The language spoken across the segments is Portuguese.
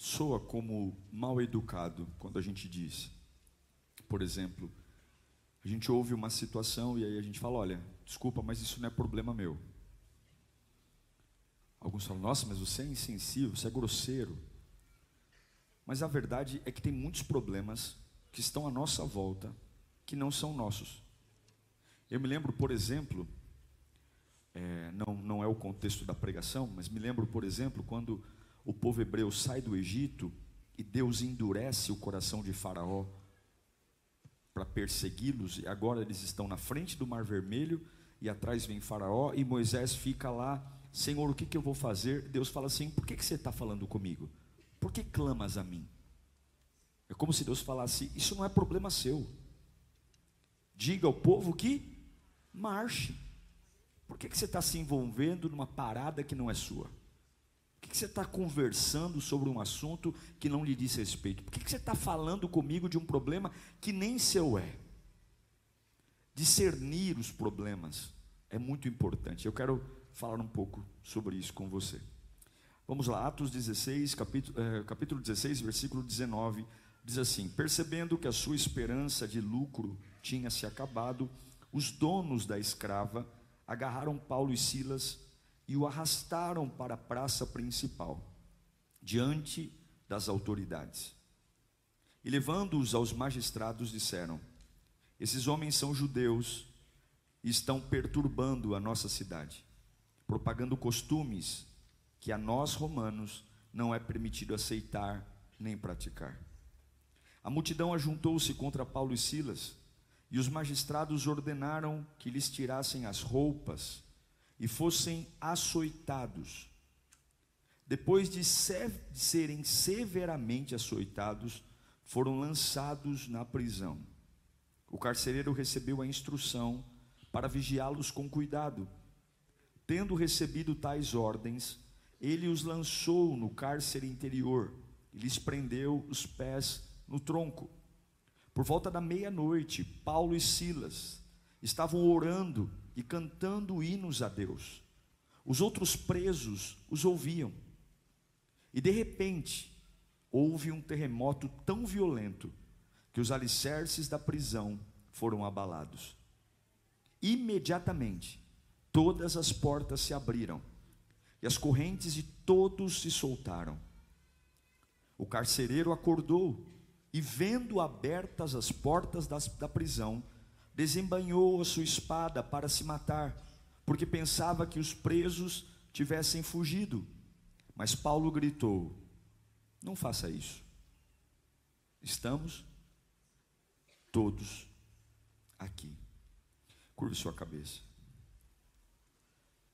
soa como mal educado quando a gente diz, por exemplo, a gente ouve uma situação e aí a gente fala, olha, desculpa, mas isso não é problema meu. Alguns falam, nossa, mas você é insensível, você é grosseiro. Mas a verdade é que tem muitos problemas que estão à nossa volta, que não são nossos. Eu me lembro, por exemplo, não é o contexto da pregação, mas me lembro, por exemplo, quando o povo hebreu sai do Egito e Deus endurece o coração de Faraó para persegui-los, e agora eles estão na frente do Mar Vermelho e atrás vem Faraó, e Moisés fica lá, Senhor, o que eu vou fazer? Deus fala assim, por que você está falando comigo? Por que clamas a mim? É como se Deus falasse, isso não é problema seu, diga ao povo que marche. Por que você está se envolvendo numa parada que não é sua? Por que você está conversando sobre um assunto que não lhe diz respeito? Por que você está falando comigo de um problema que nem seu é? Discernir os problemas é muito importante. Eu quero falar um pouco sobre isso com você. Vamos lá, Atos 16, capítulo 16, versículo 19, diz assim: percebendo que a sua esperança de lucro tinha se acabado, os donos da escrava agarraram Paulo e Silas e o arrastaram para a praça principal, diante das autoridades. E levando-os aos magistrados, disseram: esses homens são judeus e estão perturbando a nossa cidade, propagando costumes que a nós romanos não é permitido aceitar nem praticar. A multidão ajuntou-se contra Paulo e Silas, e os magistrados ordenaram que lhes tirassem as roupas e fossem açoitados. Depois de serem severamente açoitados, foram lançados na prisão. O carcereiro recebeu a instrução para vigiá-los com cuidado. Tendo recebido tais ordens, ele os lançou no cárcere interior e lhes prendeu os pés no tronco. Por volta da meia-noite, Paulo e Silas estavam orando e cantando hinos a Deus. Os outros presos os ouviam. E de repente, houve um terremoto tão violento que os alicerces da prisão foram abalados. Imediatamente, todas as portas se abriram e as correntes de todos se soltaram. O carcereiro acordou e, vendo abertas as portas da prisão, desembainhou a sua espada para se matar, porque pensava que os presos tivessem fugido. Mas Paulo gritou: não faça isso, estamos todos aqui. Curve sua cabeça.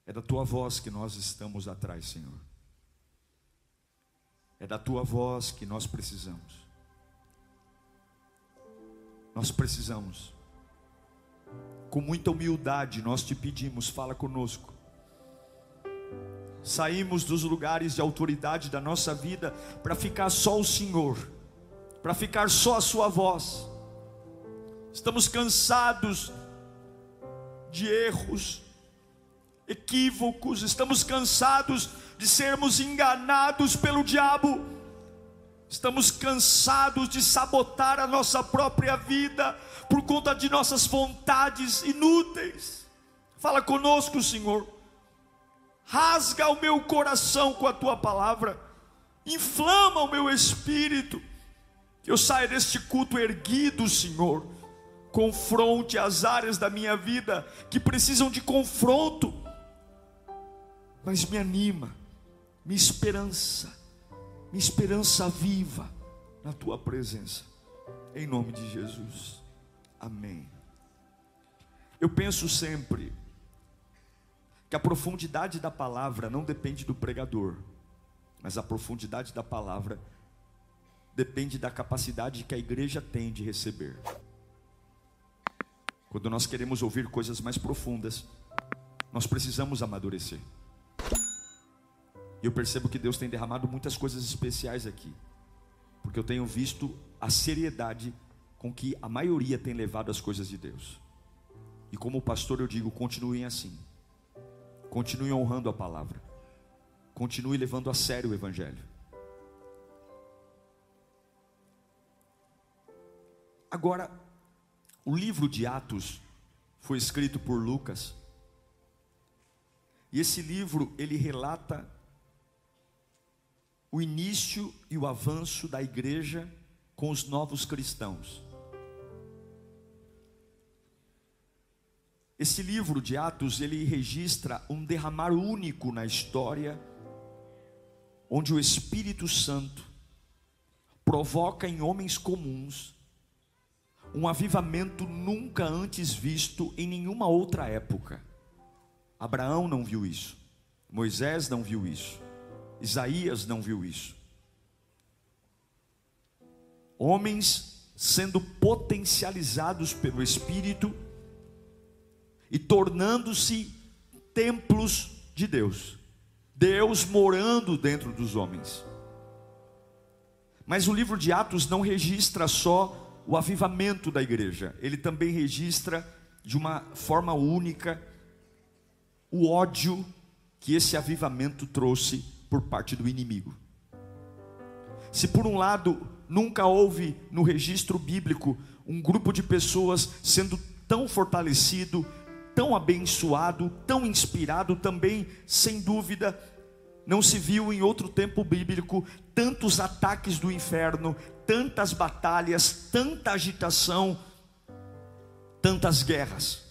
É da tua voz que nós estamos atrás, Senhor. É da tua voz que nós precisamos. Nós precisamos. Com muita humildade nós te pedimos, fala conosco. Saímos dos lugares de autoridade da nossa vida para ficar só o Senhor, para ficar só a sua voz. Estamos cansados de erros, equívocos, estamos cansados de sermos enganados pelo diabo, estamos cansados de sabotar a nossa própria vida por conta de nossas vontades inúteis. Fala conosco, Senhor. Rasga o meu coração com a tua palavra, inflama o meu espírito, que eu saia deste culto erguido, Senhor. Confronte as áreas da minha vida que precisam de confronto, mas me anima, minha esperança viva na tua presença, em nome de Jesus, amém. Eu penso sempre que a profundidade da palavra não depende do pregador, mas a profundidade da palavra depende da capacidade que a igreja tem de receber. Quando nós queremos ouvir coisas mais profundas, nós precisamos amadurecer. E eu percebo que Deus tem derramado muitas coisas especiais aqui, porque eu tenho visto a seriedade com que a maioria tem levado as coisas de Deus. E como pastor eu digo, continuem assim. Continue honrando a palavra. Continue levando a sério o evangelho. Agora, o livro de Atos foi escrito por Lucas. E esse livro, ele relata o início e o avanço da igreja com os novos cristãos. Esse livro de Atos, ele registra um derramar único na história, onde o Espírito Santo provoca em homens comuns um avivamento nunca antes visto em nenhuma outra época. Abraão não viu isso, Moisés não viu isso, Isaías não viu isso. Homens sendo potencializados pelo Espírito e tornando-se templos de Deus, Deus morando dentro dos homens. Mas o livro de Atos não registra só o avivamento da igreja, ele também registra de uma forma única o ódio que esse avivamento trouxe por parte do inimigo. Se por um lado nunca houve no registro bíblico um grupo de pessoas sendo tão fortalecido, tão abençoado, tão inspirado, também sem dúvida não se viu em outro tempo bíblico tantos ataques do inferno, tantas batalhas, tanta agitação, tantas guerras.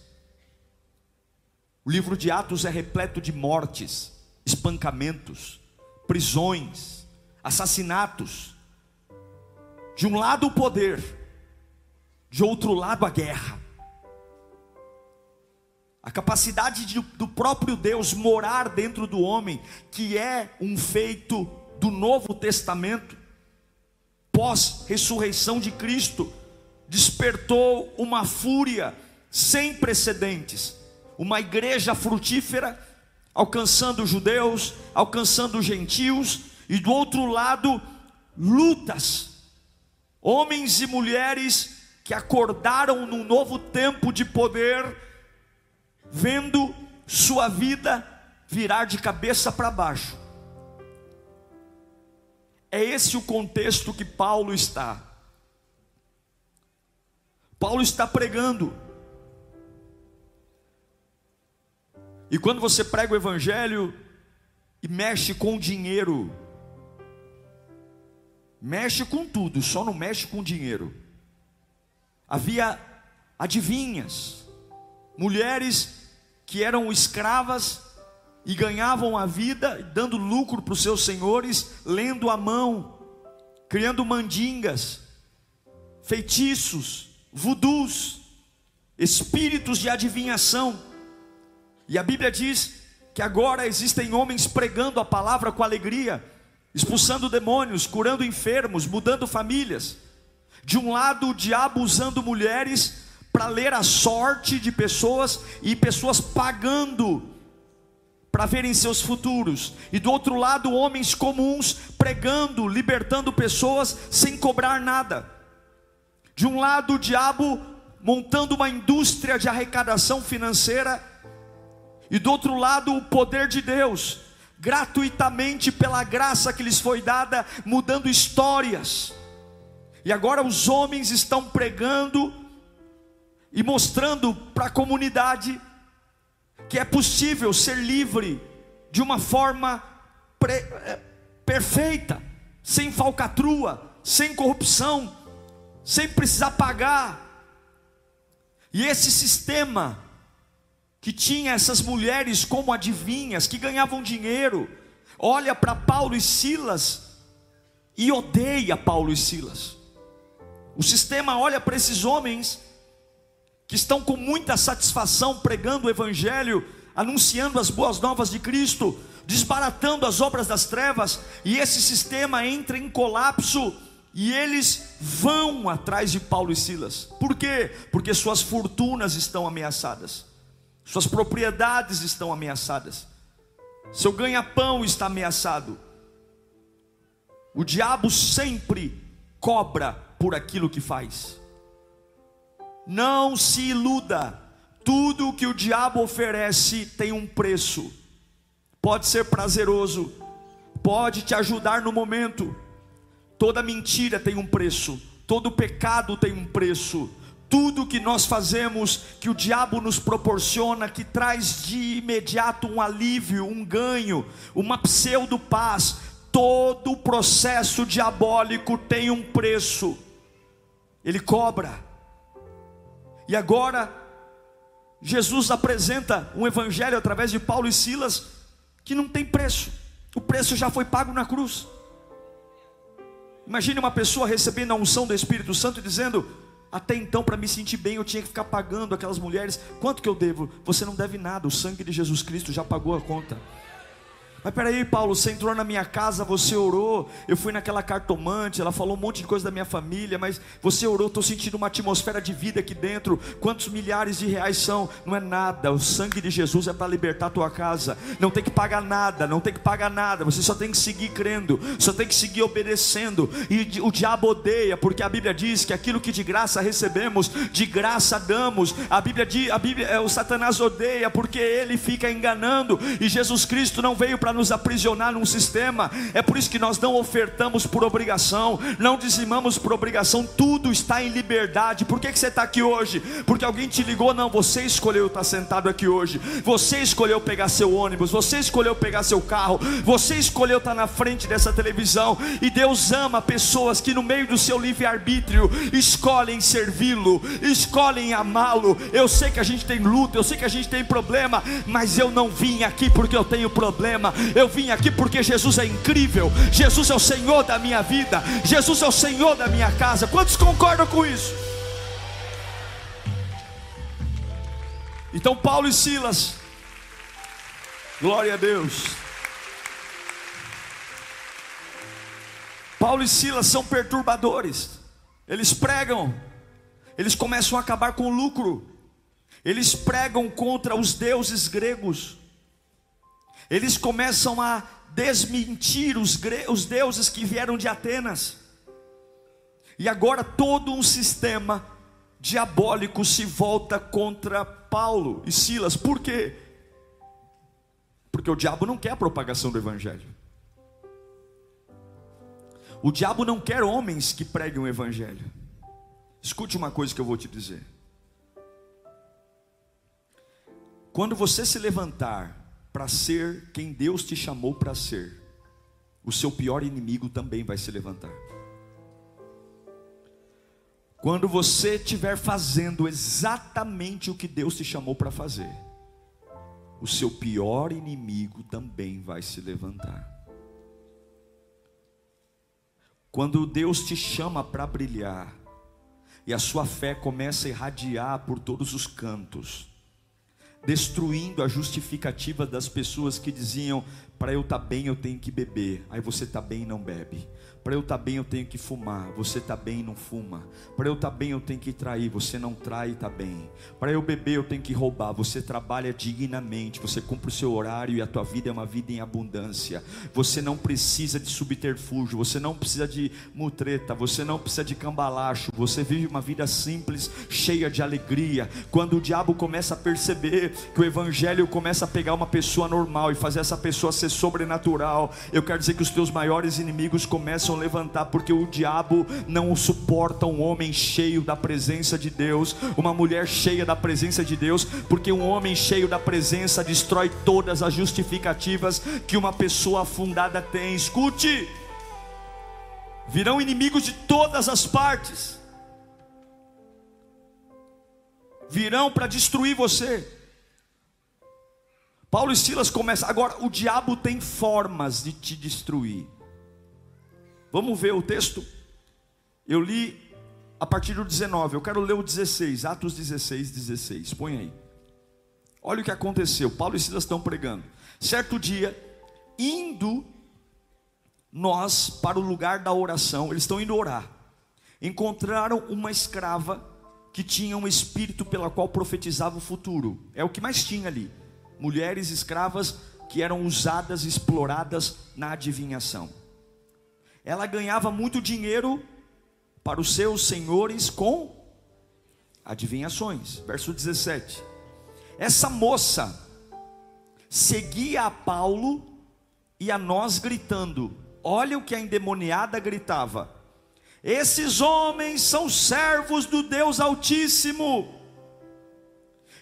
O livro de Atos é repleto de mortes, espancamentos, prisões, assassinatos. De um lado o poder, de outro lado a guerra. A capacidade do próprio Deus morar dentro do homem, que é um feito do Novo Testamento, pós-ressurreição de Cristo, despertou uma fúria sem precedentes. Uma igreja frutífera, alcançando judeus, alcançando gentios, e do outro lado, lutas. Homens e mulheres que acordaram num novo tempo de poder, vendo sua vida virar de cabeça para baixo. É esse o contexto que Paulo está. Paulo está pregando. E quando você prega o evangelho e mexe com dinheiro, mexe com tudo, só não mexe com dinheiro. Havia adivinhas, mulheres que eram escravas e ganhavam a vida, dando lucro para os seus senhores, lendo à mão, criando mandingas, feitiços, vudus, espíritos de adivinhação. E a Bíblia diz que agora existem homens pregando a palavra com alegria, expulsando demônios, curando enfermos, mudando famílias. De um lado o diabo usando mulheres para ler a sorte de pessoas, e pessoas pagando para verem seus futuros. E do outro lado homens comuns pregando, libertando pessoas sem cobrar nada. De um lado o diabo montando uma indústria de arrecadação financeira, e do outro lado o poder de Deus, gratuitamente pela graça que lhes foi dada, mudando histórias. E agora os homens estão pregando e mostrando para a comunidade que é possível ser livre de uma forma perfeita, sem falcatrua, sem corrupção, sem precisar pagar. E esse sistema que tinha essas mulheres como adivinhas, que ganhavam dinheiro, olha para Paulo e Silas e odeia Paulo e Silas. O sistema olha para esses homens que estão com muita satisfação pregando o evangelho, anunciando as boas novas de Cristo, desbaratando as obras das trevas, e esse sistema entra em colapso, e eles vão atrás de Paulo e Silas. Por quê? Porque suas fortunas estão ameaçadas, suas propriedades estão ameaçadas, seu ganha-pão está ameaçado. O diabo sempre cobra por aquilo que faz. Não se iluda, tudo o que o diabo oferece tem um preço. Pode ser prazeroso, pode te ajudar no momento. Toda mentira tem um preço, Todo pecado tem um preço. Tudo que nós fazemos, que o diabo nos proporciona, que traz de imediato um alívio, um ganho, uma pseudo-paz, todo o processo diabólico tem um preço. Ele cobra. E agora, Jesus apresenta um evangelho através de Paulo e Silas, que não tem preço. O preço já foi pago na cruz. Imagine uma pessoa recebendo a unção do Espírito Santo e dizendo: até então, para me sentir bem, eu tinha que ficar pagando aquelas mulheres. Quanto que eu devo? Você não deve nada, o sangue de Jesus Cristo já pagou a conta. Mas peraí, Paulo, você entrou na minha casa, você orou, eu fui naquela cartomante, ela falou um monte de coisa da minha família, mas você orou, estou sentindo uma atmosfera de vida aqui dentro. Quantos milhares de reais são? Não é nada, o sangue de Jesus é para libertar a tua casa. Não tem que pagar nada, não tem que pagar nada, você só tem que seguir crendo, só tem que seguir obedecendo. E o diabo odeia, porque a Bíblia diz que aquilo que de graça recebemos, de graça damos. O Satanás odeia, porque ele fica enganando, e Jesus Cristo não veio para nos aprisionar num sistema. É por isso que nós não ofertamos por obrigação, não dizimamos por obrigação, tudo está em liberdade. Por que você está aqui hoje? Porque alguém te ligou? Não, você escolheu estar sentado aqui hoje, você escolheu pegar seu ônibus, você escolheu pegar seu carro, você escolheu estar na frente dessa televisão. E Deus ama pessoas que no meio do seu livre-arbítrio escolhem servi-lo, escolhem amá-lo. Eu sei que a gente tem luta, eu sei que a gente tem problema, mas eu não vim aqui porque eu tenho problema. Eu vim aqui porque Jesus é incrível, Jesus é o Senhor da minha vida, Jesus é o Senhor da minha casa. Quantos concordam com isso? Então Paulo e Silas, glória a Deus, Paulo e Silas são perturbadores. Eles pregam, eles começam a acabar com o lucro, eles pregam contra os deuses gregos. Eles começam a desmentir os deuses que vieram de Atenas. E agora todo um sistema diabólico se volta contra Paulo e Silas. Por quê? Porque o diabo não quer a propagação do evangelho. O diabo não quer homens que preguem o evangelho. Escute uma coisa que eu vou te dizer. Quando você se levantar para ser quem Deus te chamou para ser, o seu pior inimigo também vai se levantar. Quando você estiver fazendo exatamente o que Deus te chamou para fazer, o seu pior inimigo também vai se levantar. Quando Deus te chama para brilhar, e a sua fé começa a irradiar por todos os cantos, destruindo a justificativa das pessoas que diziam: para eu estar bem eu tenho que beber, aí você está bem e não bebe. Para eu estar bem eu tenho que fumar, você está bem e não fuma. Para eu estar bem eu tenho que trair, você não trai e está bem. Para eu beber eu tenho que roubar, você trabalha dignamente, você cumpre o seu horário e a tua vida é uma vida em abundância. Você não precisa de subterfúgio, você não precisa de mutreta, você não precisa de cambalacho, você vive uma vida simples, cheia de alegria. Quando o diabo começa a perceber que o evangelho começa a pegar uma pessoa normal e fazer essa pessoa ser sobrenatural, eu quero dizer que os teus maiores inimigos começam a levantar, porque o diabo não suporta um homem cheio da presença de Deus, uma mulher cheia da presença de Deus, porque um homem cheio da presença destrói todas as justificativas que uma pessoa afundada tem. Escute, virão inimigos de todas as partes, virão para destruir você. Paulo e Silas começam. Agora o diabo tem formas de te destruir. Vamos ver o texto. Eu li a partir do 19, eu quero ler o 16, Atos 16. Põe aí. Olha o que aconteceu. Paulo e Silas estão pregando. Certo dia, indo nós para o lugar da oração, eles estão indo orar, encontraram uma escrava que tinha um espírito pela qual profetizava o futuro. É o que mais tinha ali. Mulheres escravas que eram usadas e exploradas na adivinhação. Ela ganhava muito dinheiro para os seus senhores com adivinhações. Verso 17. Essa moça seguia a Paulo e a nós gritando. Olha o que a endemoniada gritava: Esses homens são servos do Deus Altíssimo,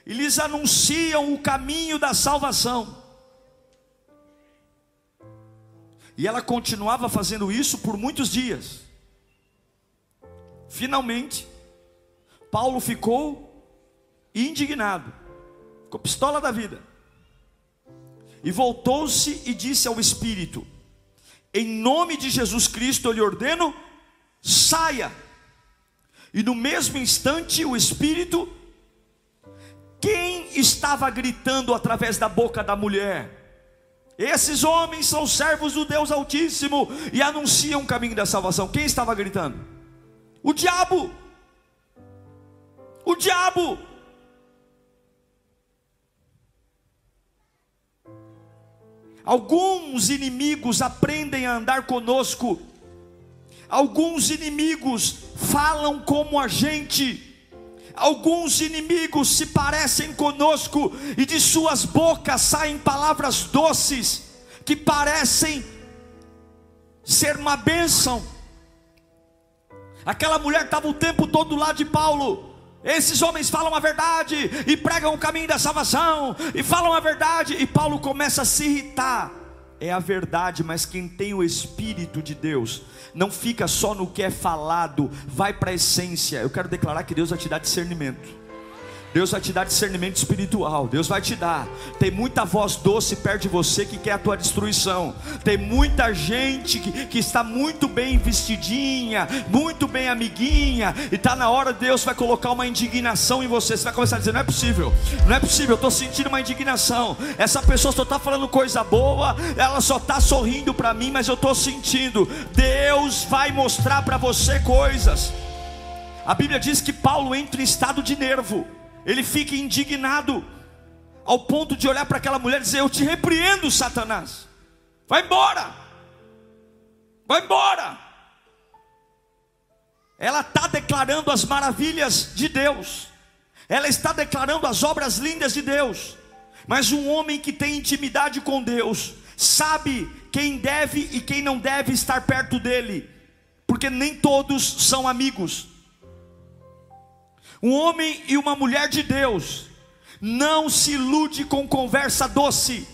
e lhes anunciam o caminho da salvação. E ela continuava fazendo isso por muitos dias. Finalmente, Paulo ficou indignado, ficou pistola da vida, e voltou-se e disse ao Espírito: em nome de Jesus Cristo eu lhe ordeno, saia. E no mesmo instante o Espírito, quem estava gritando através da boca da mulher? Esses homens são servos do Deus Altíssimo e anunciam o caminho da salvação. Quem estava gritando? O diabo. O diabo. Alguns inimigos aprendem a andar conosco. Alguns inimigos falam como a gente. Alguns inimigos se parecem conosco, e de suas bocas saem palavras doces, que parecem ser uma bênção. Aquela mulher estava o tempo todo do lado de Paulo. Esses homens falam a verdade, e pregam o caminho da salvação, e falam a verdade, e Paulo começa a se irritar. É a verdade, mas quem tem o Espírito de Deus não fica só no que é falado, vai para a essência. Eu quero declarar que Deus vai te dar discernimento. Deus vai te dar discernimento espiritual. Deus vai te dar. Tem muita voz doce perto de você que quer a tua destruição. Tem muita gente que está muito bem vestidinha, muito bem amiguinha, e está na hora, Deus vai colocar uma indignação em você. Você vai começar a dizer: não é possível, não é possível, eu estou sentindo uma indignação. Essa pessoa só está falando coisa boa, ela só está sorrindo para mim, mas eu estou sentindo. Deus vai mostrar para você coisas. A Bíblia diz que Paulo entra em estado de nervo. Ele fica indignado, ao ponto de olhar para aquela mulher e dizer: eu te repreendo, Satanás, vai embora, vai embora. Ela está declarando as maravilhas de Deus, ela está declarando as obras lindas de Deus. Mas um homem que tem intimidade com Deus sabe quem deve e quem não deve estar perto dele, porque nem todos são amigos. Um homem e uma mulher de Deus não se ilude com conversa doce.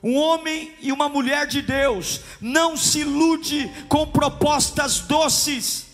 Um homem e uma mulher de Deus não se ilude com propostas doces.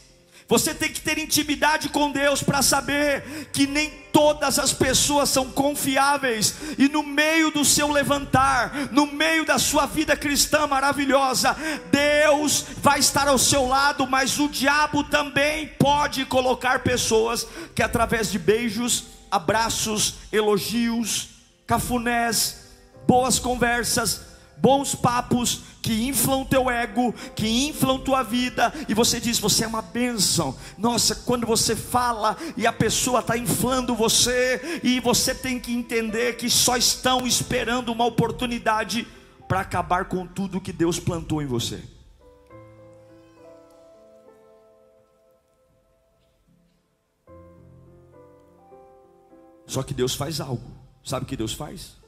Você tem que ter intimidade com Deus para saber que nem todas as pessoas são confiáveis. E no meio do seu levantar, no meio da sua vida cristã maravilhosa, Deus vai estar ao seu lado. Mas o diabo também pode colocar pessoas que através de beijos, abraços, elogios, cafunés, boas conversas, bons papos, que inflam teu ego, que inflam tua vida, e você diz: você é uma bênção. Nossa, quando você fala e a pessoa está inflando você, e você tem que entender que só estão esperando uma oportunidade para acabar com tudo que Deus plantou em você. Só que Deus faz algo. Sabe o que Deus faz?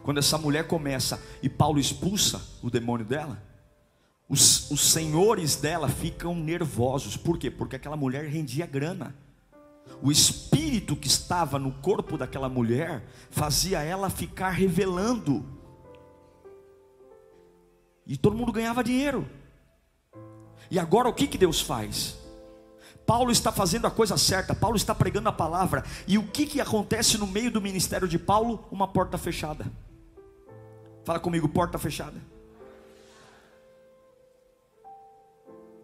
Quando essa mulher começa e Paulo expulsa o demônio dela, os senhores dela ficam nervosos. Por quê? Porque aquela mulher rendia grana. O espírito que estava no corpo daquela mulher fazia ela ficar revelando, e todo mundo ganhava dinheiro. E agora o que Deus faz? Paulo está fazendo a coisa certa, Paulo está pregando a palavra. E o que acontece no meio do ministério de Paulo? Uma porta fechada. Fala comigo: porta fechada.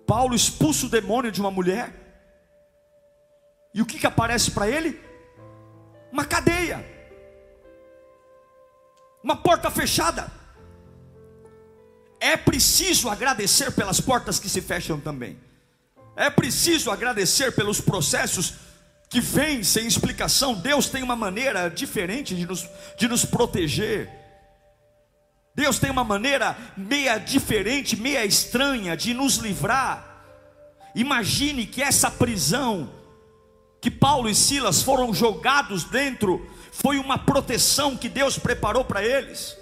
Paulo expulsa o demônio de uma mulher, e o que aparece para ele? Uma cadeia, uma porta fechada. É preciso agradecer pelas portas que se fecham também. É preciso agradecer pelos processos que vêm sem explicação. Deus tem uma maneira diferente de nos proteger. Deus tem uma maneira meia diferente, meia estranha de nos livrar. Imagine que essa prisão que Paulo e Silas foram jogados dentro foi uma proteção que Deus preparou para eles.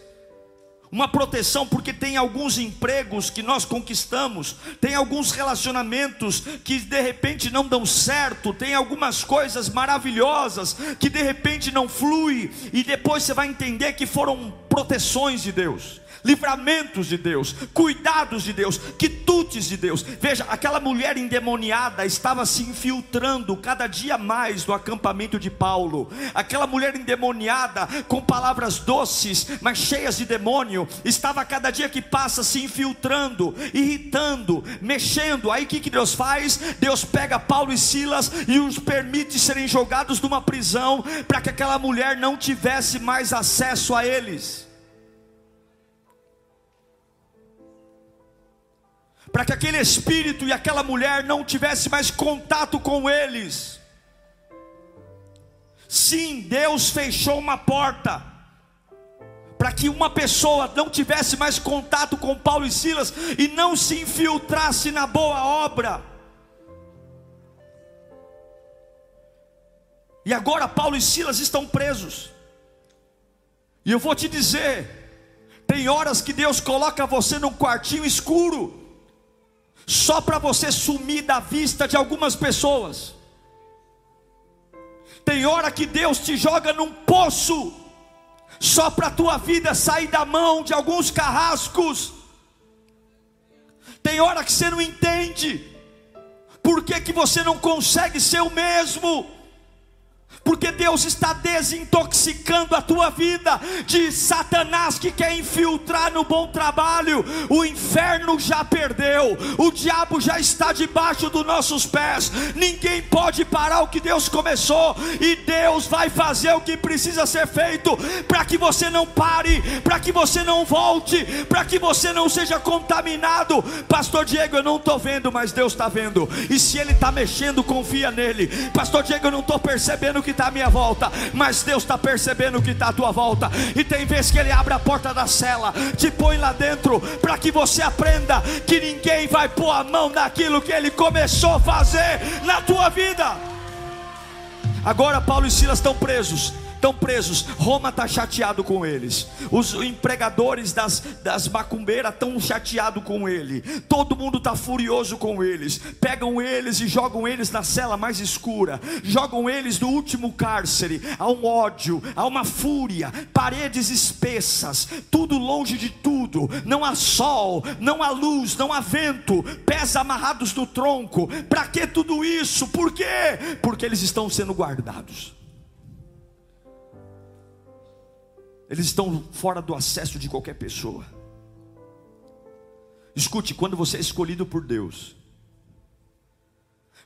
Uma proteção porque tem alguns empregos que nós conquistamos, tem alguns relacionamentos que de repente não dão certo, tem algumas coisas maravilhosas que de repente não flui, e depois você vai entender que foram proteções de Deus, livramentos de Deus, cuidados de Deus, quitutes de Deus. Veja, aquela mulher endemoniada estava se infiltrando cada dia mais no acampamento de Paulo. Aquela mulher endemoniada, com palavras doces, mas cheias de demônio, estava cada dia que passa se infiltrando, irritando, mexendo. Aí o que Deus faz? Deus pega Paulo e Silas e os permite serem jogados numa prisão, para que aquela mulher não tivesse mais acesso a eles, para que aquele espírito e aquela mulher não tivesse mais contato com eles. Sim, Deus fechou uma porta para que uma pessoa não tivesse mais contato com Paulo e Silas e não se infiltrasse na boa obra. E agora Paulo e Silas estão presos. E eu vou te dizer, tem horas que Deus coloca você num quartinho escuro, só para você sumir da vista de algumas pessoas. Tem hora que Deus te joga num poço, só para a tua vida sair da mão de alguns carrascos. Tem hora que você não entende por que você não consegue ser o mesmo, porque Deus está desintoxicando a tua vida de Satanás que quer infiltrar no bom trabalho. O inferno já perdeu, o diabo já está debaixo dos nossos pés. Ninguém pode parar o que Deus começou, e Deus vai fazer o que precisa ser feito, para que você não pare, para que você não volte, para que você não seja contaminado. Pastor Diego, eu não estou vendo, mas Deus está vendo, e se Ele está mexendo, confia nele. Pastor Diego, eu não estou percebendo o que está à minha volta, mas Deus está percebendo o que está à tua volta. E tem vezes que Ele abre a porta da cela, te põe lá dentro, para que você aprenda que ninguém vai pôr a mão naquilo que Ele começou a fazer na tua vida. Agora Paulo e Silas estão presos. Roma está chateado com eles, os empregadores das macumbeiras estão chateados com ele, todo mundo está furioso com eles. Pegam eles e jogam eles na cela mais escura, jogam eles no último cárcere. Há um ódio, há uma fúria, paredes espessas, tudo longe de tudo, não há sol, não há luz, não há vento, pés amarrados no tronco. Para que tudo isso? Por quê? Porque eles estão sendo guardados. Eles estão fora do acesso de qualquer pessoa. Escute, quando você é escolhido por Deus,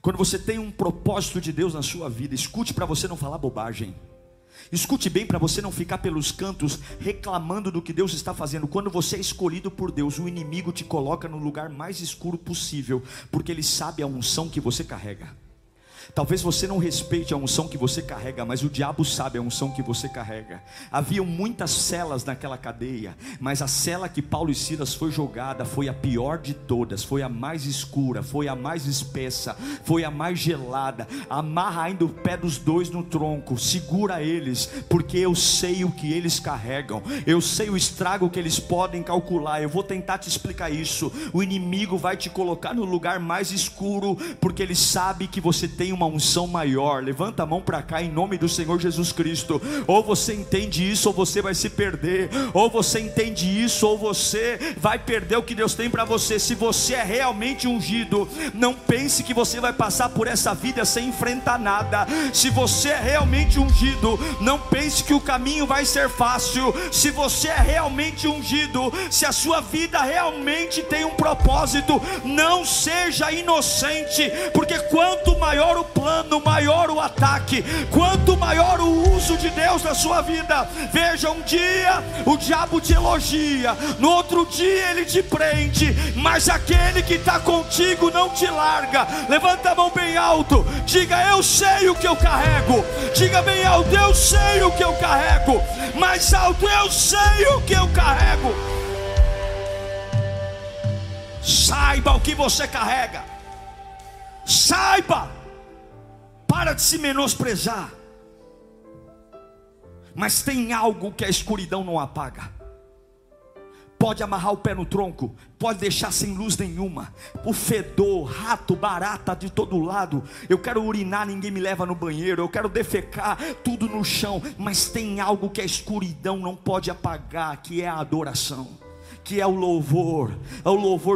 quando você tem um propósito de Deus na sua vida, escute para você não falar bobagem. Escute bem para você não ficar pelos cantos reclamando do que Deus está fazendo. Quando você é escolhido por Deus, o inimigo te coloca no lugar mais escuro possível, porque ele sabe a unção que você carrega. Talvez você não respeite a unção que você carrega, mas o diabo sabe a unção que você carrega. Havia muitas celas naquela cadeia, mas a cela que Paulo e Silas foi jogada foi a pior de todas, foi a mais escura, foi a mais espessa, foi a mais gelada. Amarra ainda o pé dos dois no tronco, segura eles, porque eu sei o que eles carregam, eu sei o estrago que eles podem calcular. Eu vou tentar te explicar isso. O inimigo vai te colocar no lugar mais escuro, porque ele sabe que você tem uma unção maior. Levanta a mão para cá em nome do Senhor Jesus Cristo. Ou você entende isso, ou você vai se perder. Ou você entende isso, ou você vai perder o que Deus tem para você. Se você é realmente ungido, não pense que você vai passar por essa vida sem enfrentar nada. Se você é realmente ungido, não pense que o caminho vai ser fácil. Se você é realmente ungido, se a sua vida realmente tem um propósito, não seja inocente, porque quanto maior o plano, maior o ataque, quanto maior o uso de Deus na sua vida. Veja, um dia o diabo te elogia, no outro dia ele te prende, mas aquele que está contigo não te larga. Levanta a mão bem alto, diga: eu sei o que eu carrego. Diga bem alto: eu sei o que eu carrego. Mais alto: eu sei o que eu carrego. Saiba o que você carrega. Saiba. Para de se menosprezar. Mas tem algo que a escuridão não apaga. pode amarrar o pé no tronco, pode deixar sem luz nenhuma, o fedor, rato, barata de todo lado. Eu quero urinar, ninguém me leva no banheiro. Eu quero defecar, tudo no chão. Mas tem algo que a escuridão não pode apagar, que é a adoração, que é o louvor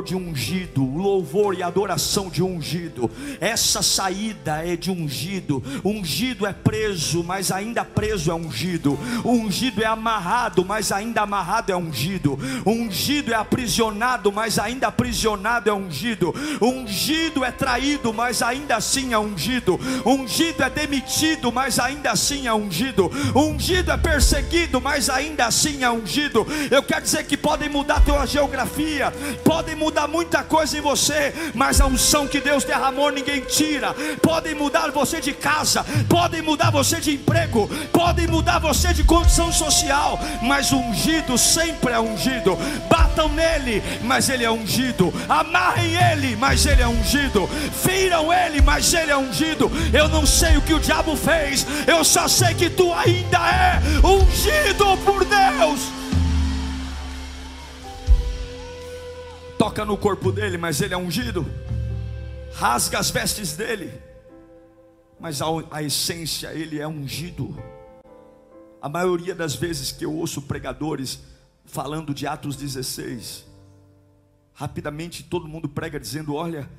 de ungido, o louvor e adoração de ungido. Essa saída é de ungido. Ungido é preso, mas ainda preso é ungido. Ungido é amarrado, mas ainda amarrado é ungido. Ungido é aprisionado, mas ainda aprisionado é ungido. Ungido é traído, mas ainda assim é ungido. Ungido é demitido, mas ainda assim é ungido. Ungido é perseguido, mas ainda assim é ungido. Eu quero dizer que podem mudar a tua geografia, podem mudar muita coisa em você, mas a unção que Deus derramou ninguém tira. Podem mudar você de casa, podem mudar você de emprego, podem mudar você de condição social, mas ungido sempre é ungido. Batam nele, mas ele é ungido. Amarrem ele, mas ele é ungido. Firam ele, mas ele é ungido. Eu não sei o que o diabo fez, eu só sei que tu ainda é ungido por Deus. Toca no corpo dele, mas ele é ungido. Rasga as vestes dele, mas a essência, ele é ungido. A maioria das vezes que eu ouço pregadores falando de Atos 16, rapidamente todo mundo prega dizendo: olha,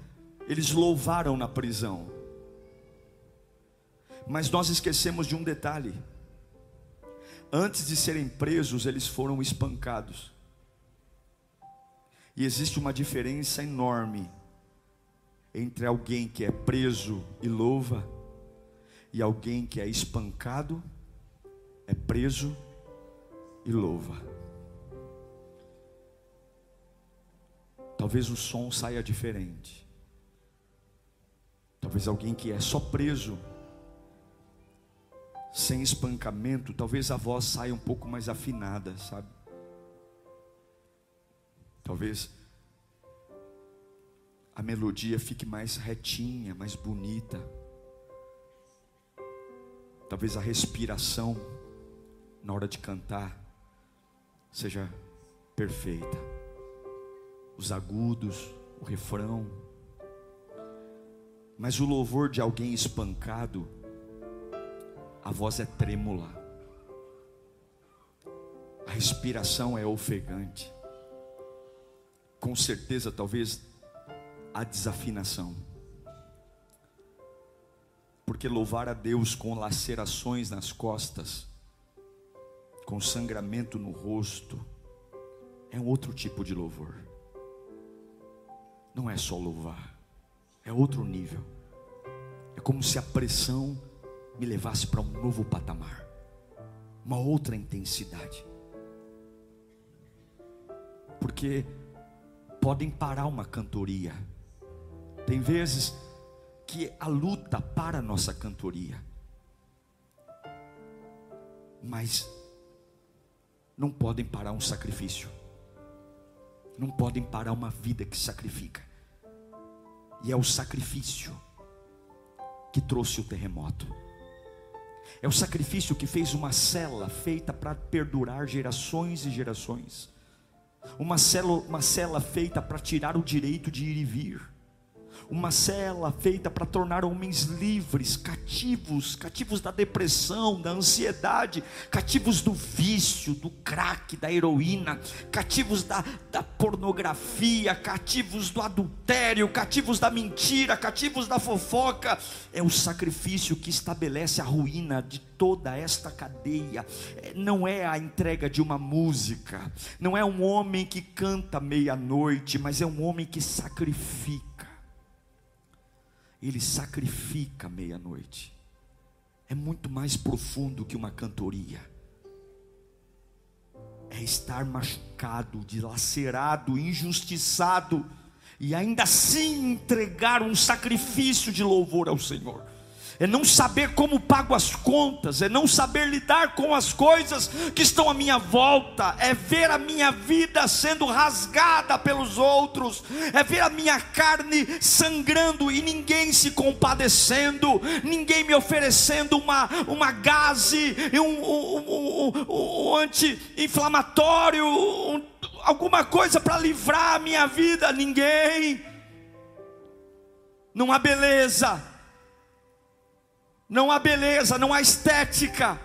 eles louvaram na prisão. Mas nós esquecemos de um detalhe: antes de serem presos, eles foram espancados. E existe uma diferença enorme entre alguém que é preso e louva, e alguém que é espancado, é preso e louva. Talvez o som saia diferente. Talvez alguém que é só preso, sem espancamento, talvez a voz saia um pouco mais afinada, sabe? Talvez a melodia fique mais retinha, mais bonita. Talvez a respiração na hora de cantar seja perfeita. Os agudos, o refrão. Mas o louvor de alguém espancado, a voz é trêmula, a respiração é ofegante. Com certeza, talvez a desafinação. Porque louvar a Deus com lacerações nas costas, com sangramento no rosto, é um outro tipo de louvor. Não é só louvar, é outro nível. É como se a pressão me levasse para um novo patamar, uma outra intensidade. Porque podem parar uma cantoria. Tem vezes que a luta para a nossa cantoria, mas não podem parar um sacrifício. Não podem parar uma vida que sacrifica. E é o sacrifício que trouxe o terremoto. É o sacrifício que fez uma cela feita para perdurar gerações e gerações. Uma cela feita para tirar o direito de ir e vir. Uma cela feita para tornar homens livres, cativos da depressão, da ansiedade, cativos do vício, do crack, da heroína, cativos da pornografia, cativos do adultério, cativos da mentira, cativos da fofoca. É o sacrifício que estabelece a ruína de toda esta cadeia. Não é a entrega de uma música, não é um homem que canta meia-noite, mas é um homem que sacrifica. Ele sacrifica meia-noite. É muito mais profundo que uma cantoria. É estar machucado, dilacerado, injustiçado, e ainda assim entregar um sacrifício de louvor ao Senhor. É não saber como pago as contas, é não saber lidar com as coisas que estão à minha volta, é ver a minha vida sendo rasgada pelos outros, é ver a minha carne sangrando e ninguém se compadecendo, ninguém me oferecendo uma gaze, um anti-inflamatório, alguma coisa para livrar a minha vida. Ninguém. Não há beleza, não há beleza, não há estética.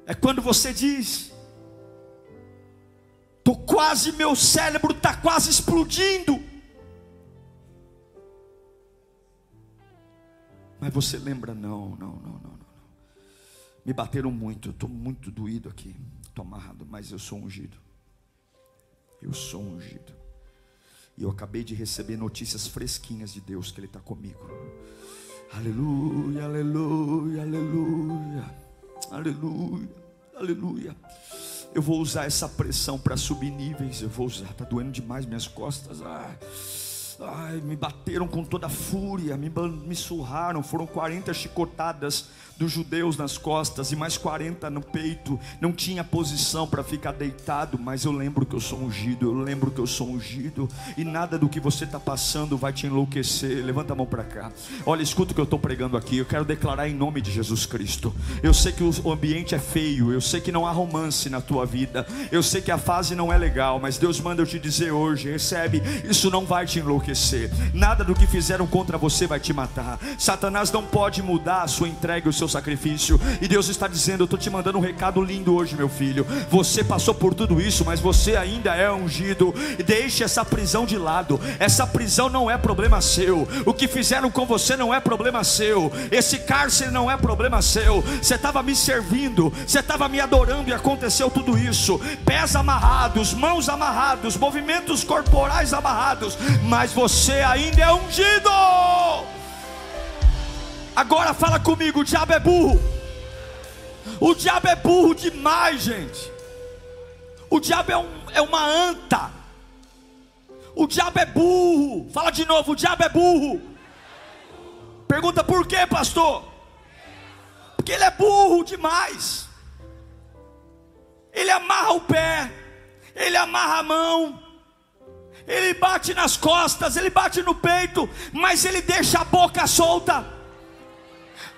É quando você diz: meu cérebro está quase explodindo. Mas você lembra, não. Me bateram muito, eu estou muito doído aqui. Estou amarrado, mas eu sou ungido. Eu sou ungido. E eu acabei de receber notícias fresquinhas de Deus, que Ele está comigo. Aleluia, aleluia, aleluia. Aleluia, aleluia. Eu vou usar essa pressão para subir níveis. Eu vou usar, está doendo demais minhas costas. Ai, me bateram com toda a fúria, me surraram. Foram 40 chicotadas dos judeus nas costas e mais 40 no peito. Não tinha posição para ficar deitado, mas eu lembro que eu sou ungido. Eu lembro que eu sou ungido. E nada do que você está passando vai te enlouquecer. Levanta a mão para cá. Olha, escuta o que eu estou pregando aqui. Eu quero declarar em nome de Jesus Cristo. Eu sei que o ambiente é feio, eu sei que não há romance na tua vida, eu sei que a fase não é legal, mas Deus manda eu te dizer hoje: recebe, isso não vai te enlouquecer. Nada do que fizeram contra você vai te matar. Satanás não pode mudar a sua entrega, o seu sacrifício. E Deus está dizendo: eu estou te mandando um recado lindo hoje, meu filho. Você passou por tudo isso, mas você ainda é ungido. Deixe essa prisão de lado. Essa prisão não é problema seu. O que fizeram com você não é problema seu. Esse cárcere não é problema seu. Você estava me servindo, você estava me adorando e aconteceu tudo isso. Pés amarrados, mãos amarrados, movimentos corporais amarrados, mas você ainda é ungido. Agora fala comigo: o diabo é burro. O diabo é burro demais, gente. O diabo é uma anta. O diabo é burro. Fala de novo: o diabo é burro. Pergunta: por quê, pastor? Porque ele é burro demais. Ele amarra o pé, ele amarra a mão, ele bate nas costas, ele bate no peito, mas ele deixa a boca solta.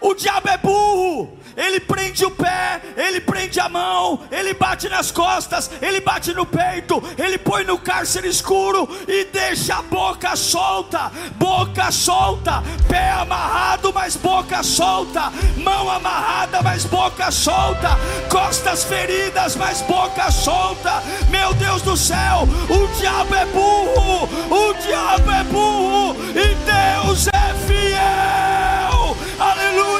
O diabo é burro. Ele prende o pé, ele prende a mão, ele bate nas costas, ele bate no peito, ele põe no cárcere escuro e deixa a boca solta. Boca solta, pé amarrado, mas boca solta, mão amarrada, mas boca solta, costas feridas, mas boca solta. Meu Deus do céu, o diabo é burro, o diabo é burro e Deus é fiel. Aleluia.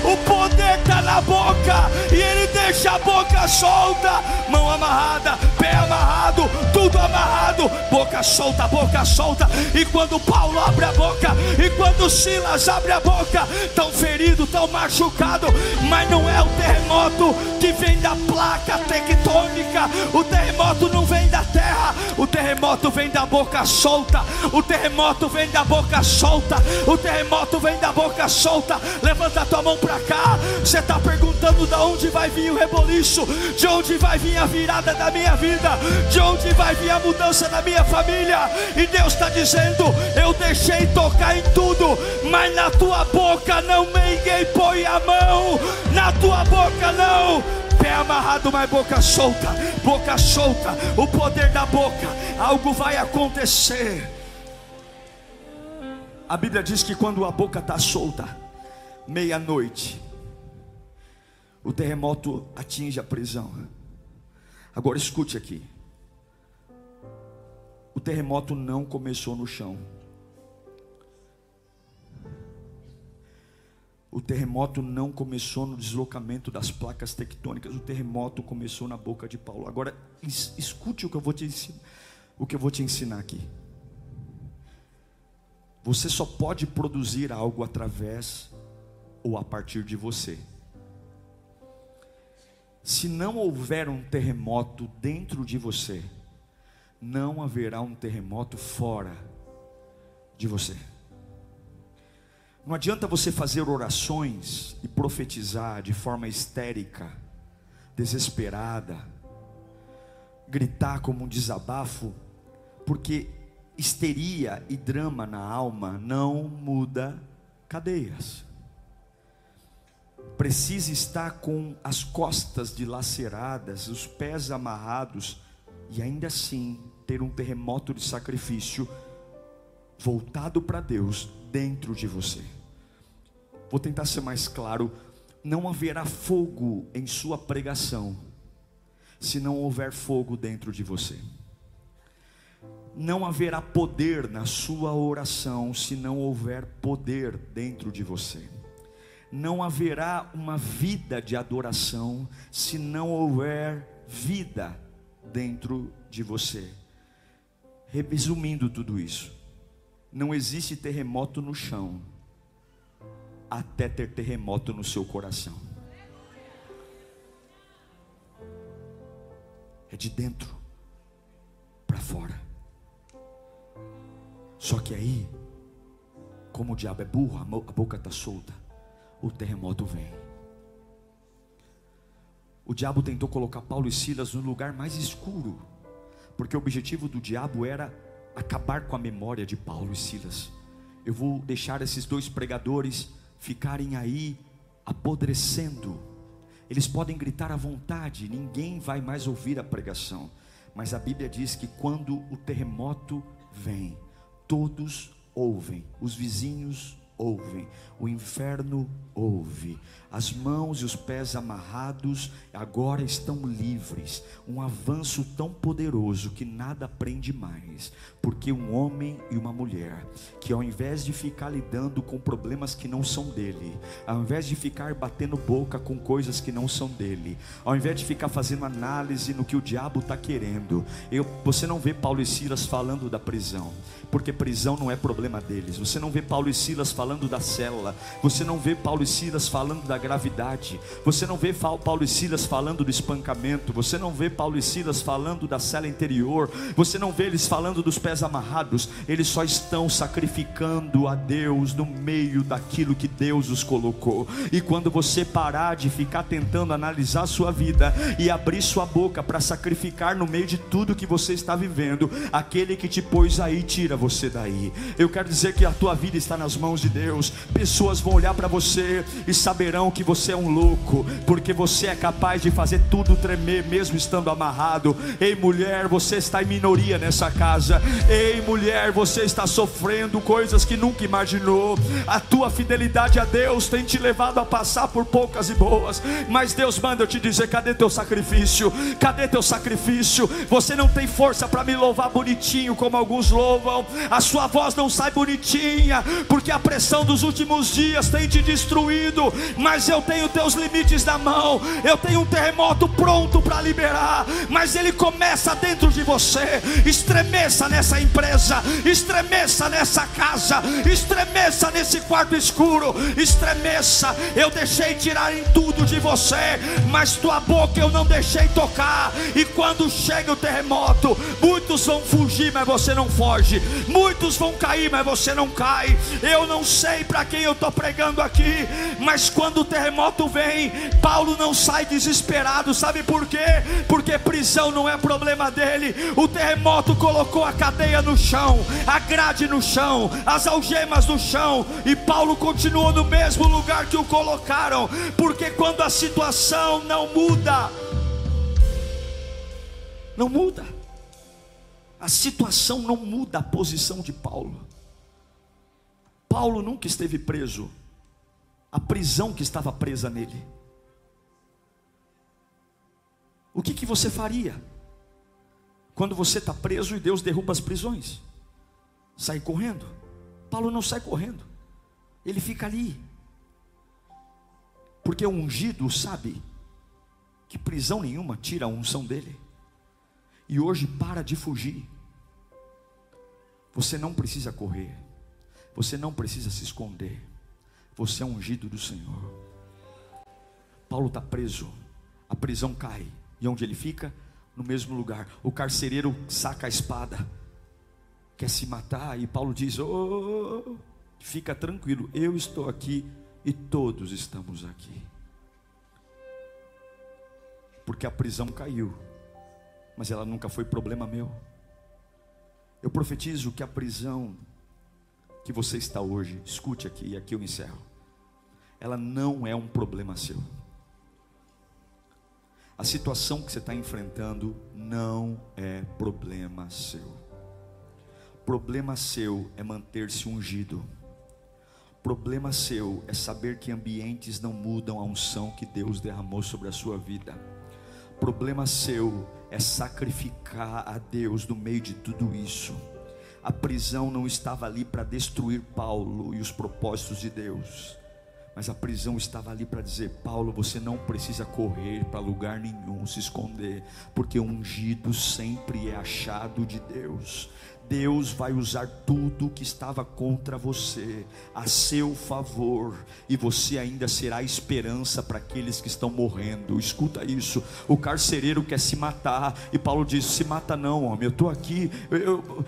O poder está na boca e ele deixa a boca solta. Mão amarrada, pé amarrado, tudo amarrado, boca solta, boca solta. E quando Paulo abre a boca, e quando Silas abre a boca, tão ferido, tão machucado, mas não é o terremoto que vem da placa tectônica. O terremoto não vem da terra, o terremoto vem da boca solta. O terremoto vem da boca solta. O terremoto vem da boca solta. Levanta a tua mão para cá. Você está perguntando: de onde vai vir o reboliço? De onde vai vir a virada da minha vida? De onde vai vir a mudança da minha família? E Deus está dizendo: eu deixei tocar em tudo, mas na tua boca não ninguém põe a mão. Na tua boca não. Pé amarrado, mas boca solta. Boca solta, o poder da boca. Algo vai acontecer. A Bíblia diz que quando a boca está solta, meia-noite, o terremoto atinge a prisão. Agora escute aqui: o terremoto não começou no chão. O terremoto não começou no deslocamento das placas tectônicas. O terremoto começou na boca de Paulo. Agora escute o que eu vou te ensinar. O que eu vou te ensinar aqui. Você só pode produzir algo através ou a partir de você. Se não houver um terremoto dentro de você, não haverá um terremoto fora de você. Não adianta você fazer orações e profetizar de forma histérica, desesperada, gritar como um desabafo, porque histeria e drama na alma não muda cadeias. precisa estar com as costas dilaceradas, os pés amarrados, e ainda assim ter um terremoto de sacrifício voltado para Deus dentro de você. Vou tentar ser mais claro. Não haverá fogo em sua pregação se não houver fogo dentro de você. Não haverá poder na sua oração se não houver poder dentro de você. Não haverá uma vida de adoração se não houver vida dentro de você. Resumindo tudo isso, não existe terremoto no chão até ter terremoto no seu coração. É de dentro para fora. Só que aí, como o diabo é burro, a boca está solta, o terremoto vem. O diabo tentou colocar Paulo e Silas no lugar mais escuro, porque o objetivo do diabo era acabar com a memória de Paulo e Silas. Eu vou deixar esses dois pregadores ficarem aí apodrecendo. Eles podem gritar à vontade, ninguém vai mais ouvir a pregação. Mas a Bíblia diz que quando o terremoto vem, todos ouvem, os vizinhos ouvem, o inferno ouve. As mãos e os pés amarrados agora estão livres. Um avanço tão poderoso que nada prende mais. Porque um homem e uma mulher que, ao invés de ficar lidando com problemas que não são dele, ao invés de ficar batendo boca com coisas que não são dele, ao invés de ficar fazendo análise no que o diabo está querendo, você não vê Paulo e Silas falando da prisão, porque prisão não é problema deles. Você não vê Paulo e Silas falando da célula. Você não vê Paulo e Silas falando da gravidade. Você não vê Paulo e Silas falando do espancamento. Você não vê Paulo e Silas falando da cela interior. Você não vê eles falando dos pés amarrados. Eles só estão sacrificando a Deus no meio daquilo que Deus os colocou. E quando você parar de ficar tentando analisar a sua vida e abrir sua boca para sacrificar no meio de tudo que você está vivendo, aquele que te pôs aí tira você daí. Eu quero dizer que a tua vida está nas mãos de Deus. Pessoas vão olhar para você e saberão que você é um louco, porque você é capaz de fazer tudo tremer mesmo estando amarrado. Ei, mulher, você está em minoria nessa casa. Ei, mulher, você está sofrendo coisas que nunca imaginou. A tua fidelidade a Deus tem te levado a passar por poucas e boas, mas Deus manda eu te dizer: cadê teu sacrifício? Cadê teu sacrifício? Você não tem força para me louvar bonitinho como alguns louvam. A sua voz não sai bonitinha, porque a pressão dos últimos dias tem te destruído. Mas eu tenho teus limites na mão. Eu tenho um terremoto pronto para liberar, mas ele começa dentro de você. Estremeça nessa empresa, estremeça nessa casa, estremeça nesse quarto escuro, estremeça. Eu deixei tirarem tudo de você, mas tua boca eu não deixei tocar. E quando chega o terremoto, muitos vão fugir, mas você não foge. Muitos vão cair, mas você não cai. Eu não sei para quem eu estou pregando aqui, mas quando o terremoto vem, Paulo não sai desesperado. Sabe por quê? Porque prisão não é problema dele. O terremoto colocou a cadeia no chão, a grade no chão, as algemas no chão, e Paulo continuou no mesmo lugar que o colocaram. Porque quando a situação não muda, não muda, a situação não muda a posição de Paulo. Paulo nunca esteve preso, a prisão que estava presa nele. O que você faria quando você está preso e Deus derruba as prisões? Sai correndo? Paulo não sai correndo, ele fica ali, porque o ungido sabe que prisão nenhuma tira a unção dele. E hoje para de fugir. Você não precisa correr, você não precisa se esconder. Você é ungido do Senhor. Paulo está preso, a prisão cai, e onde ele fica? No mesmo lugar. O carcereiro saca a espada, quer se matar, e Paulo diz: oh, fica tranquilo, eu estou aqui e todos estamos aqui. Porque a prisão caiu, mas ela nunca foi problema meu. Eu profetizo que a prisão que você está hoje, escute aqui, e aqui eu encerro, ela não é um problema seu. A situação que você está enfrentando não é problema seu. Problema seu é manter-se ungido. Problema seu é saber que ambientes não mudam a unção que Deus derramou sobre a sua vida. Problema seu é sacrificar a Deus no meio de tudo isso. A prisão não estava ali para destruir Paulo e os propósitos de Deus, mas a prisão estava ali para dizer: Paulo, você não precisa correr para lugar nenhum, se esconder, porque o ungido sempre é achado de Deus. Deus vai usar tudo que estava contra você a seu favor, e você ainda será esperança para aqueles que estão morrendo. Escuta isso: o carcereiro quer se matar, e Paulo diz: se mata não, homem, eu estou aqui,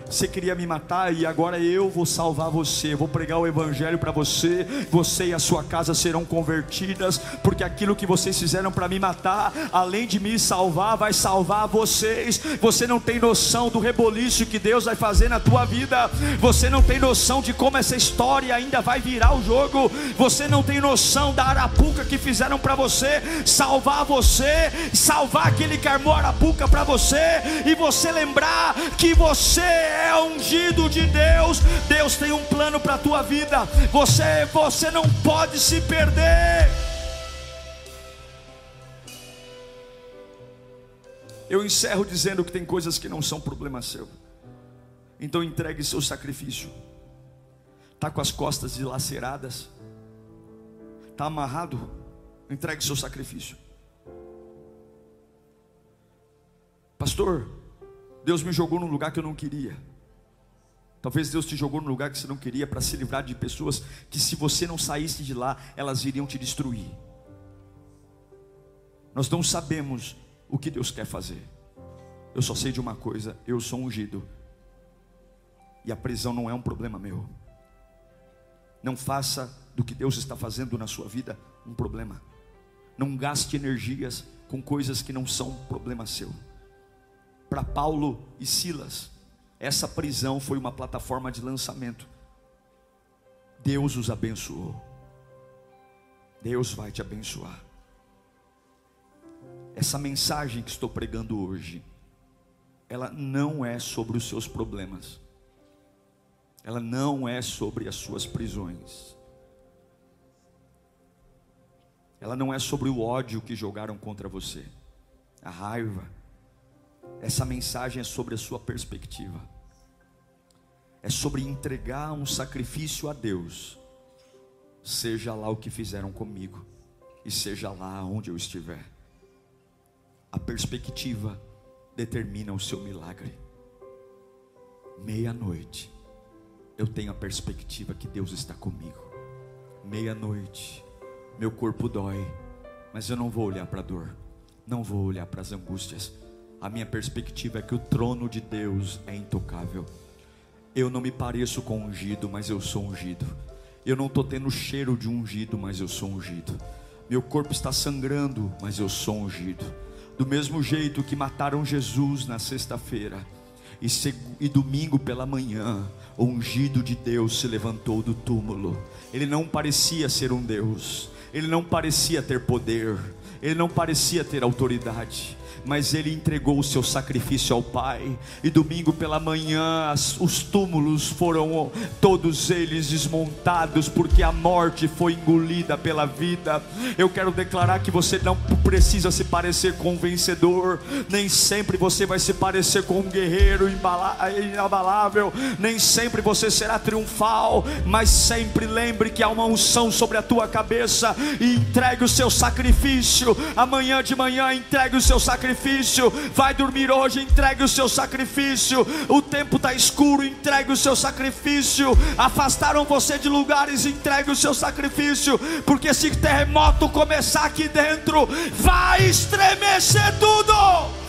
você queria me matar, e agora eu vou salvar você, vou pregar o evangelho para você, você e a sua casa serão convertidas, porque aquilo que vocês fizeram para me matar, além de me salvar, vai salvar vocês. Você não tem noção do reboliço que Deus vai fazer na tua vida. Você não tem noção de como essa história ainda vai virar o jogo. Você não tem noção da arapuca que fizeram para você, salvar aquele que armou a arapuca para você, e você lembrar que você é ungido de Deus. Deus tem um plano para a tua vida. Você não pode se perder. Eu encerro dizendo que tem coisas que não são problema seu. Então entregue seu sacrifício. Está com as costas dilaceradas, está amarrado, entregue seu sacrifício. Pastor, Deus me jogou num lugar que eu não queria. Talvez Deus te jogou num lugar que você não queria, para se livrar de pessoas que, se você não saísse de lá, elas iriam te destruir. Nós não sabemos o que Deus quer fazer. Eu só sei de uma coisa: eu sou ungido, e a prisão não é um problema meu. Não faça do que Deus está fazendo na sua vida um problema. Não gaste energias com coisas que não são problema seu. Para Paulo e Silas, essa prisão foi uma plataforma de lançamento. Deus os abençoou. Deus vai te abençoar. Essa mensagem que estou pregando hoje, ela não é sobre os seus problemas. Ela não é sobre as suas prisões. Ela não é sobre o ódio que jogaram contra você, a raiva. Essa mensagem é sobre a sua perspectiva. É sobre entregar um sacrifício a Deus, seja lá o que fizeram comigo, e seja lá onde eu estiver. A perspectiva determina o seu milagre. Meia-noite, eu tenho a perspectiva que Deus está comigo. Meia-noite, meu corpo dói, mas eu não vou olhar para a dor, não vou olhar para as angústias. A minha perspectiva é que o trono de Deus é intocável. Eu não me pareço com ungido, mas eu sou ungido. Eu não estou tendo cheiro de ungido, mas eu sou ungido. Meu corpo está sangrando, mas eu sou ungido. Do mesmo jeito que mataram Jesus na sexta-feira, e domingo pela manhã, o ungido de Deus se levantou do túmulo. Ele não parecia ser um Deus, ele não parecia ter poder, ele não parecia ter autoridade, mas ele entregou o seu sacrifício ao Pai. E domingo pela manhã, os túmulos foram todos eles desmontados, porque a morte foi engolida pela vida. Eu quero declarar que você não precisa se parecer com um vencedor. Nem sempre você vai se parecer com um guerreiro inabalável, nem sempre você será triunfal, mas sempre lembre que há uma unção sobre a tua cabeça. E entregue o seu sacrifício. Amanhã de manhã, entregue o seu sacrifício. Vai dormir hoje, entregue o seu sacrifício. O tempo está escuro, entregue o seu sacrifício. Afastaram você de lugares, entregue o seu sacrifício, porque se terremoto começar aqui dentro, vai estremecer tudo.